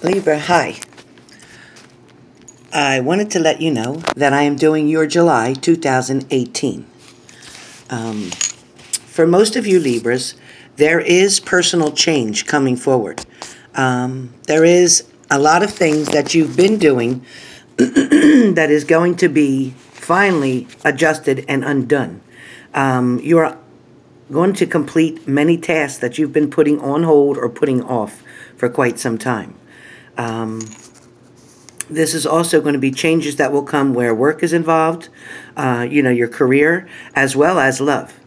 Libra, hi. I wanted to let you know that I am doing your July 2018. For most of you Libras, there is personal change coming forward. There is a lot of things that you've been doing that is going to be finally adjusted and undone. You are going to complete many tasks that you've been putting on hold or putting off for quite some time. This is also going to be changes that will come where work is involved, your career, as well as love.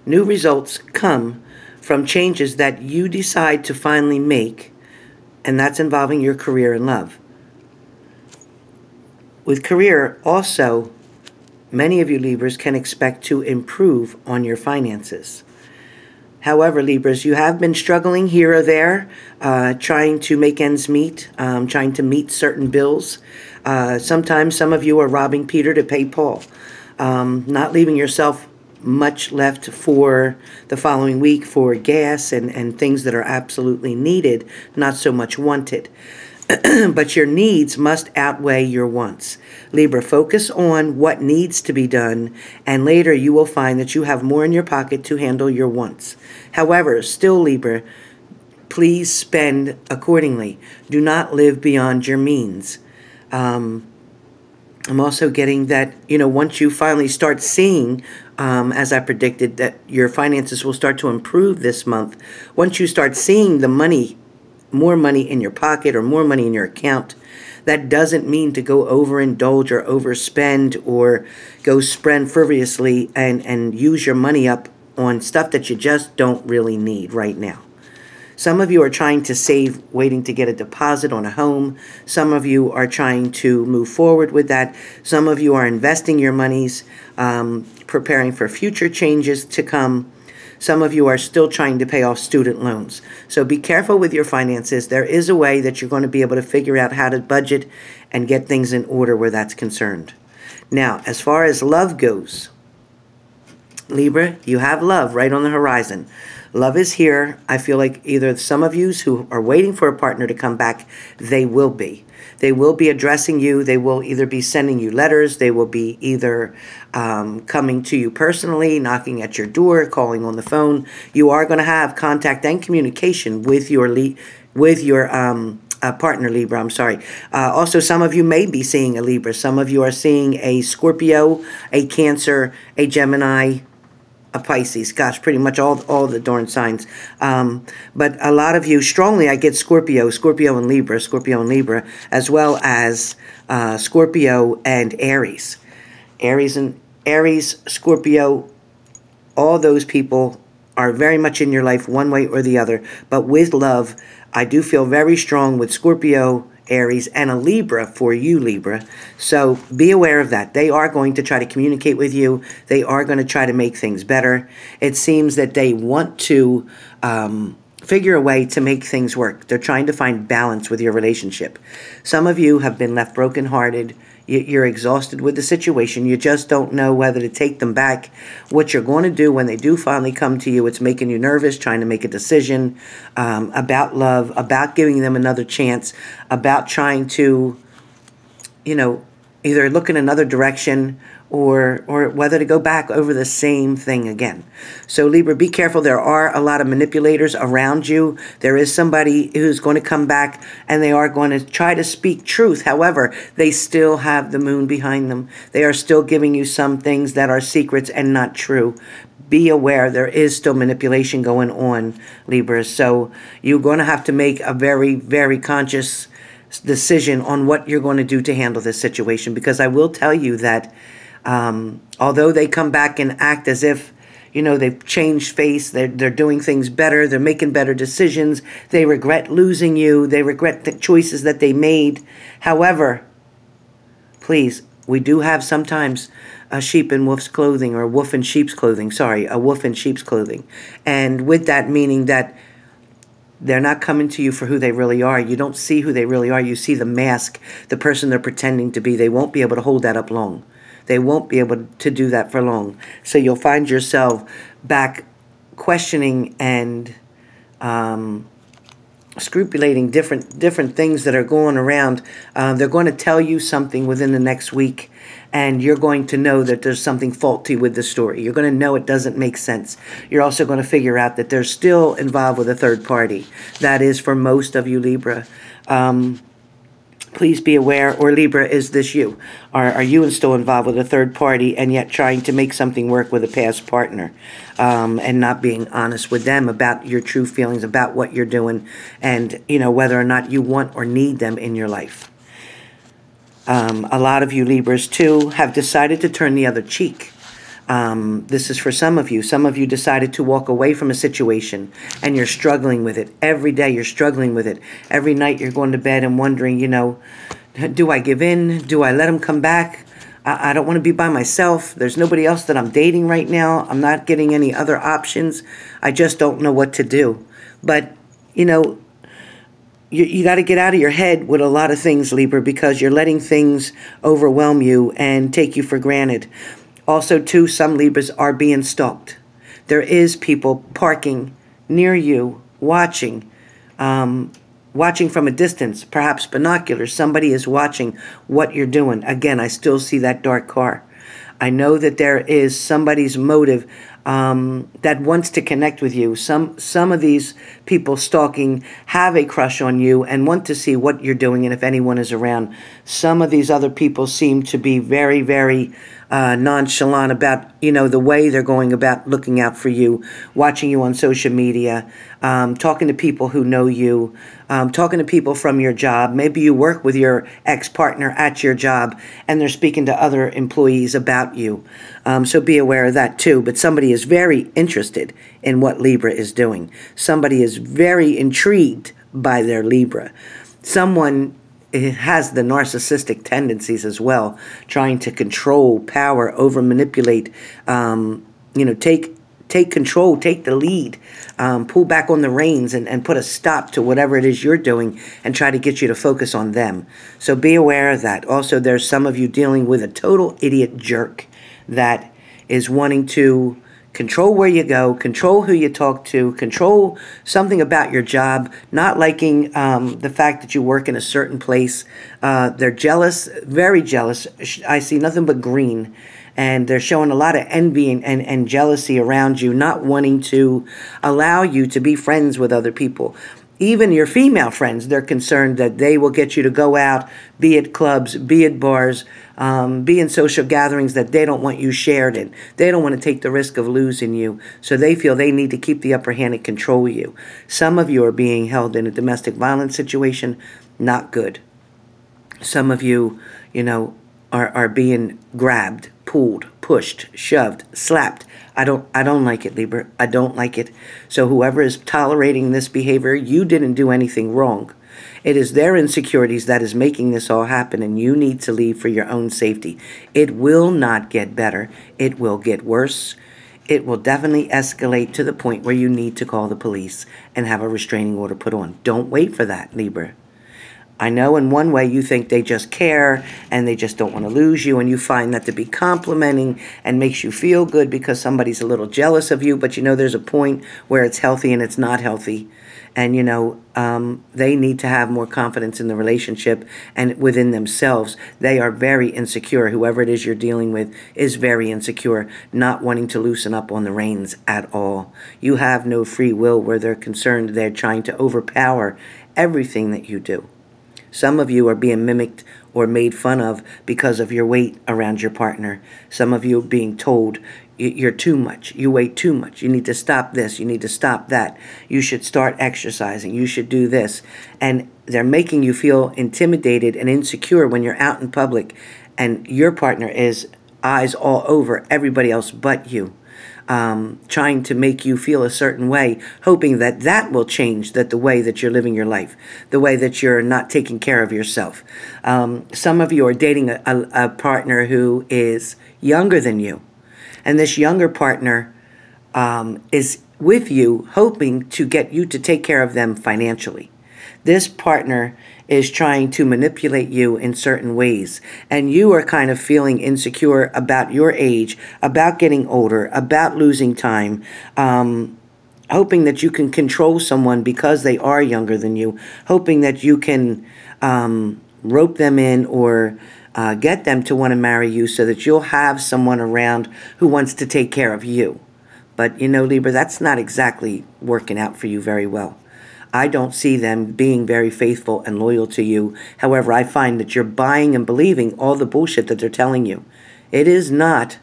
New results come from changes that you decide to finally make, and that's involving your career and love. With career, also, many of you Libras can expect to improve on your finances. However, Libras, you have been struggling here or there, trying to make ends meet, trying to meet certain bills. Sometimes some of you are robbing Peter to pay Paul, not leaving yourself much left for the following week for gas and things that are absolutely needed, not so much wanted. But your needs must outweigh your wants. Libra, focus on what needs to be done, and later you will find that you have more in your pocket to handle your wants. However, still, Libra, please spend accordingly. Do not live beyond your means. I'm also getting that, once you finally start seeing, as I predicted, that your finances will start to improve this month, once you start seeing the money, more money in your pocket or more money in your account, that doesn't mean to go overindulge or overspend or go spend frivolously and use your money up on stuff that you just don't really need right now. Some of you are trying to save, waiting to get a deposit on a home. Some of you are trying to move forward with that. Some of you are investing your monies, preparing for future changes to come. Some of you are still trying to pay off student loans. So be careful with your finances. There is a way that you're going to be able to figure out how to budget and get things in order where that's concerned. Now, as far as love goes, Libra, you have love right on the horizon. Love is here. I feel like either some of you who are waiting for a partner to come back, they will be. They will be addressing you. They will either be sending you letters. They will be either coming to you personally, knocking at your door, calling on the phone. You are going to have contact and communication with your partner, Libra. I'm sorry. Also, some of you may be seeing a Libra. Some of you are seeing a Scorpio, a Cancer, a Gemini, a Pisces. Gosh, pretty much all the darn signs. But a lot of you, strongly, I get Scorpio and Libra, as well as Scorpio and Aries. Aries, Scorpio, all those people are very much in your life one way or the other. But with love, I do feel very strong with Scorpio, Aries, and a Libra for you, Libra. So be aware of that. They are going to try to communicate with you. They are going to try to make things better. It seems that they want to figure a way to make things work. They're trying to find balance with your relationship. Some of you have been left brokenhearted. You're exhausted with the situation. You just don't know whether to take them back. What you're going to do when they do finally come to you, it's making you nervous, trying to make a decision about love, about giving them another chance, about trying to, either look in another direction or whether to go back over the same thing again. So Libra, be careful. There are a lot of manipulators around you. There is somebody who's going to come back and they are going to try to speak truth. However, they still have the moon behind them. They are still giving you some things that are secrets and not true. Be aware, there is still manipulation going on, Libra. So you're going to have to make a very, very conscious decision on what you're going to do to handle this situation, because I will tell you that although they come back and act as if, they've changed face, they're doing things better, they're making better decisions, they regret losing you, they regret the choices that they made. However, please, we do have sometimes a sheep in wolf's clothing, or a wolf in sheep's clothing, a wolf in sheep's clothing. And with that meaning that they're not coming to you for who they really are. You don't see who they really are. You see the mask, the person they're pretending to be. They won't be able to hold that up long. They won't be able to do that for long. So you'll find yourself back questioning and scrupulating different things that are going around. They're going to tell you something within the next week, and you're going to know that there's something faulty with the story. You're going to know it doesn't make sense. You're also going to figure out that they're still involved with a third party. That is for most of you, Libra. Please be aware, or Libra, is this you? Are you still involved with a third party and yet trying to make something work with a past partner, and not being honest with them about your true feelings, about what you're doing, and, you know, whether or not you want or need them in your life? A lot of you Libras, too, have decided to turn the other cheek. This is for some of you. Some of you decided to walk away from a situation, and you're struggling with it. Every day you're struggling with it. Every night you're going to bed and wondering, you know, do I give in? Do I let him come back? I don't want to be by myself. There's nobody else that I'm dating right now. I'm not getting any other options. I just don't know what to do. But, you know, you got to get out of your head with a lot of things, Libra, because you're letting things overwhelm you and take you for granted. Also, too, some Libras are being stalked. There is people parking near you, watching from a distance, perhaps binoculars. Somebody is watching what you're doing. Again, I still see that dark car. I know that there is somebody's motive that wants to connect with you. Some of these people stalking have a crush on you and want to see what you're doing and if anyone is around. Some of these other people seem to be very, very nonchalant about, you know, the way they're going about looking out for you, watching you on social media, talking to people who know you, talking to people from your job. Maybe you work with your ex-partner at your job and they're speaking to other employees about you. So be aware of that too. But somebody is very interested in what Libra is doing. Somebody is very intrigued by their Libra. Someone has the narcissistic tendencies as well, trying to control, power, over manipulate, you know, take control, take the lead, pull back on the reins and put a stop to whatever it is you're doing and try to get you to focus on them. So be aware of that. Also, there's some of you dealing with a total idiot jerk that is wanting to control where you go, control who you talk to, control something about your job, not liking the fact that you work in a certain place. They're jealous, very jealous. I see nothing but green. And they're showing a lot of envy and jealousy around you, not wanting to allow you to be friends with other people. Even your female friends, they're concerned that they will get you to go out, be at clubs, be at bars, be in social gatherings that they don't want you shared in. They don't want to take the risk of losing you, so they feel they need to keep the upper hand and control you. Some of you are being held in a domestic violence situation, not good. Some of you, you know, are being grabbed, pulled, pushed, shoved, slapped. I don't like it, Libra. I don't like it. So whoever is tolerating this behavior, you didn't do anything wrong. It is their insecurities that is making this all happen, and you need to leave for your own safety. It will not get better. It will get worse. It will definitely escalate to the point where you need to call the police and have a restraining order put on. Don't wait for that, Libra. I know in one way you think they just care and they just don't want to lose you, and you find that to be complimenting and makes you feel good because somebody's a little jealous of you, but you know there's a point where it's healthy and it's not healthy. And, you know, they need to have more confidence in the relationship and within themselves. They are very insecure. Whoever it is you're dealing with is very insecure, not wanting to loosen up on the reins at all. You have no free will where they're concerned. They're trying to overpower everything that you do. Some of you are being mimicked or made fun of because of your weight around your partner. Some of you are being told you're too much, you weigh too much, you need to stop this, you need to stop that, you should start exercising, you should do this. And they're making you feel intimidated and insecure when you're out in public and your partner is eyes all over everybody else but you. Trying to make you feel a certain way, hoping that that will change, that the way that you're living your life, the way that you're not taking care of yourself. Some of you are dating a partner who is younger than you, and this younger partner is with you, hoping to get you to take care of them financially. This partner is trying to manipulate you in certain ways, and you are kind of feeling insecure about your age, about getting older, about losing time, hoping that you can control someone because they are younger than you, hoping that you can rope them in or get them to want to marry you so that you'll have someone around who wants to take care of you. But, you know, Libra, that's not exactly working out for you very well. I don't see them being very faithful and loyal to you. However, I find that you're buying and believing all the bullshit that they're telling you. It is not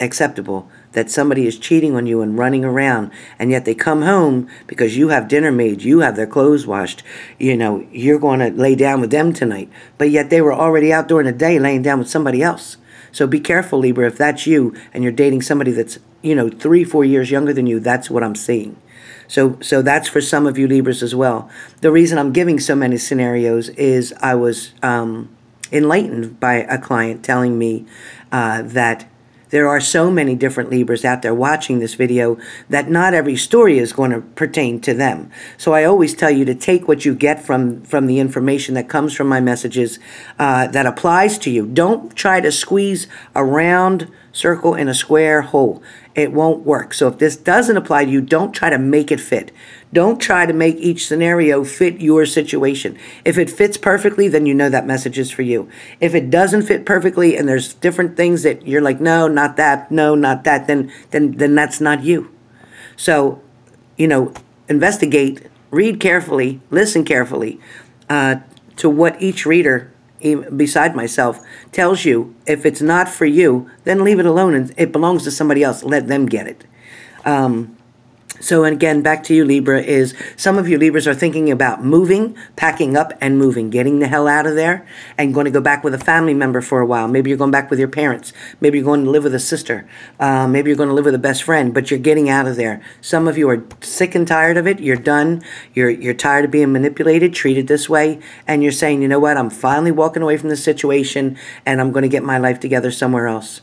acceptable that somebody is cheating on you and running around, and yet they come home because you have dinner made, you have their clothes washed, you know, you're going to lay down with them tonight, but yet they were already out during the day laying down with somebody else. So be careful, Libra, if that's you and you're dating somebody that's, you know, 3-4 years younger than you. That's what I'm seeing. So that's for some of you Libras as well. The reason I'm giving so many scenarios is I was enlightened by a client telling me that there are so many different Libras out there watching this video that not every story is going to pertain to them. So I always tell you to take what you get from the information that comes from my messages that applies to you. Don't try to squeeze a round circle in a square hole. It won't work. So if this doesn't apply to you, don't try to make it fit. Don't try to make each scenario fit your situation. If it fits perfectly, then you know that message is for you. If it doesn't fit perfectly and there's different things that you're like, no, not that, no, not that, then that's not you. So, you know, investigate, read carefully, listen carefully to what each reader, beside myself, tells you. If it's not for you, then leave it alone and it belongs to somebody else. Let them get it. So, and again, back to you, Libra, is some of you Libras are thinking about moving, packing up and moving, getting the hell out of there and going to go back with a family member for a while. Maybe you're going back with your parents. Maybe you're going to live with a sister. Maybe you're going to live with a best friend, but you're getting out of there. Some of you are sick and tired of it. You're done. You're tired of being manipulated, treated this way, and you're saying, you know what, I'm finally walking away from this situation and I'm going to get my life together somewhere else.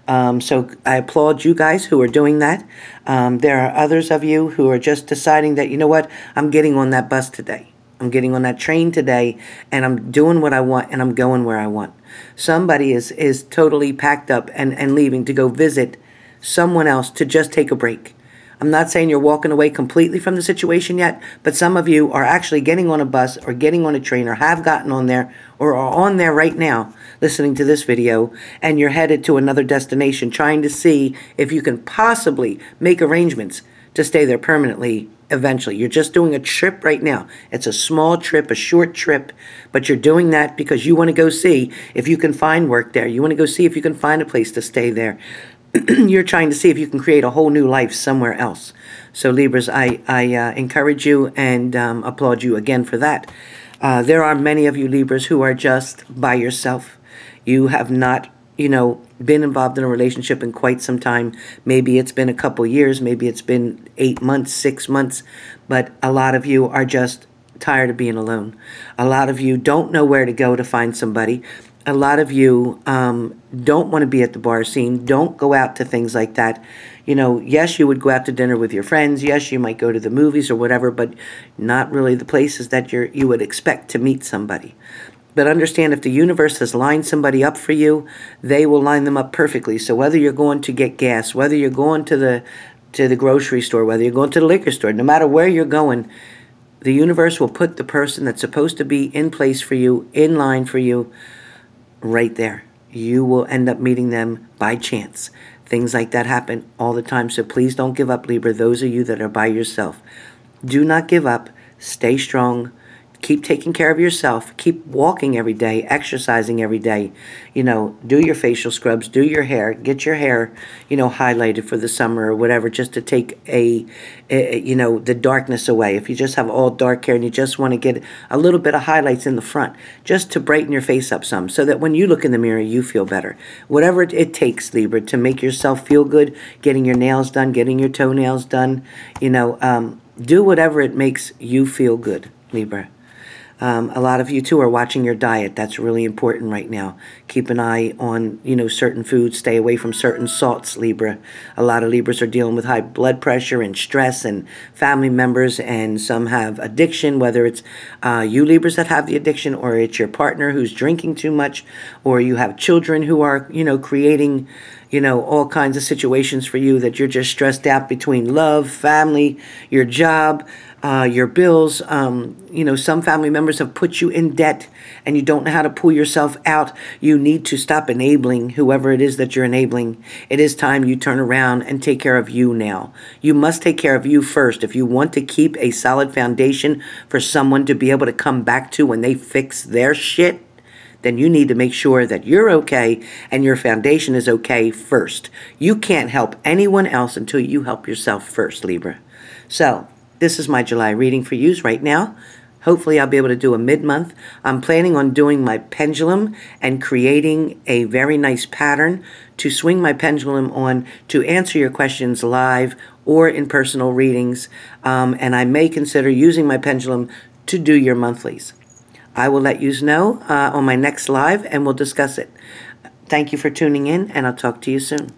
So I applaud you guys who are doing that. There are others of you who are just deciding that, you know what, I'm getting on that bus today. I'm getting on that train today, and I'm doing what I want, and I'm going where I want. Somebody is totally packed up and leaving to go visit someone else to just take a break. I'm not saying you're walking away completely from the situation yet, but some of you are actually getting on a bus or getting on a train or have gotten on there or are on there right now listening to this video, and you're headed to another destination trying to see if you can possibly make arrangements to stay there permanently eventually. You're just doing a trip right now. It's a small trip, a short trip, but you're doing that because you want to go see if you can find work there. You want to go see if you can find a place to stay there. You're trying to see if you can create a whole new life somewhere else. So Libras, I encourage you and applaud you again for that. There are many of you Libras who are just by yourself. You have not, you know, been involved in a relationship in quite some time. Maybe it's been a couple years, maybe it's been 8 months, 6 months, but a lot of you are just tired of being alone. A lot of you don't know where to go to find somebody. A lot of you don't want to be at the bar scene, don't go out to things like that. You know, yes, you would go out to dinner with your friends. Yes, you might go to the movies or whatever, but not really the places that you would expect to meet somebody. But understand, if the universe has lined somebody up for you, they will line them up perfectly. So whether you're going to get gas, whether you're going to the grocery store, whether you're going to the liquor store, no matter where you're going, the universe will put the person that's supposed to be in place for you, in line for you, right there. You will end up meeting them by chance. Things like that happen all the time. So please don't give up, Libra. Those of you that are by yourself, do not give up. Stay strong. Keep taking care of yourself. Keep walking every day, exercising every day. You know, do your facial scrubs, do your hair, get your hair, you know, highlighted for the summer or whatever, just to take you know, the darkness away. If you just have all dark hair and you just want to get a little bit of highlights in the front, just to brighten your face up some, so that when you look in the mirror, you feel better. Whatever it takes, Libra, to make yourself feel good, getting your nails done, getting your toenails done, you know, do whatever it makes you feel good, Libra. A lot of you, too, are watching your diet. That's really important right now. Keep an eye on, you know, certain foods. Stay away from certain salts, Libra. A lot of Libras are dealing with high blood pressure and stress and family members, and some have addiction, whether it's you Libras that have the addiction, or it's your partner who's drinking too much, or you have children who are, you know, creating, all kinds of situations for you that you're just stressed out between love, family, your job, your bills. Some family members have put you in debt and you don't know how to pull yourself out. You need to stop enabling whoever it is that you're enabling. It is time you turn around and take care of you now. You must take care of you first. If you want to keep a solid foundation for someone to be able to come back to when they fix their shit, then you need to make sure that you're okay and your foundation is okay first. You can't help anyone else until you help yourself first, Libra. So, this is my July reading for you right now. Hopefully I'll be able to do a mid-month. I'm planning on doing my pendulum and creating a very nice pattern to swing my pendulum on to answer your questions live or in personal readings. And I may consider using my pendulum to do your monthlies. I will let you know on my next live and we'll discuss it. Thank you for tuning in and I'll talk to you soon.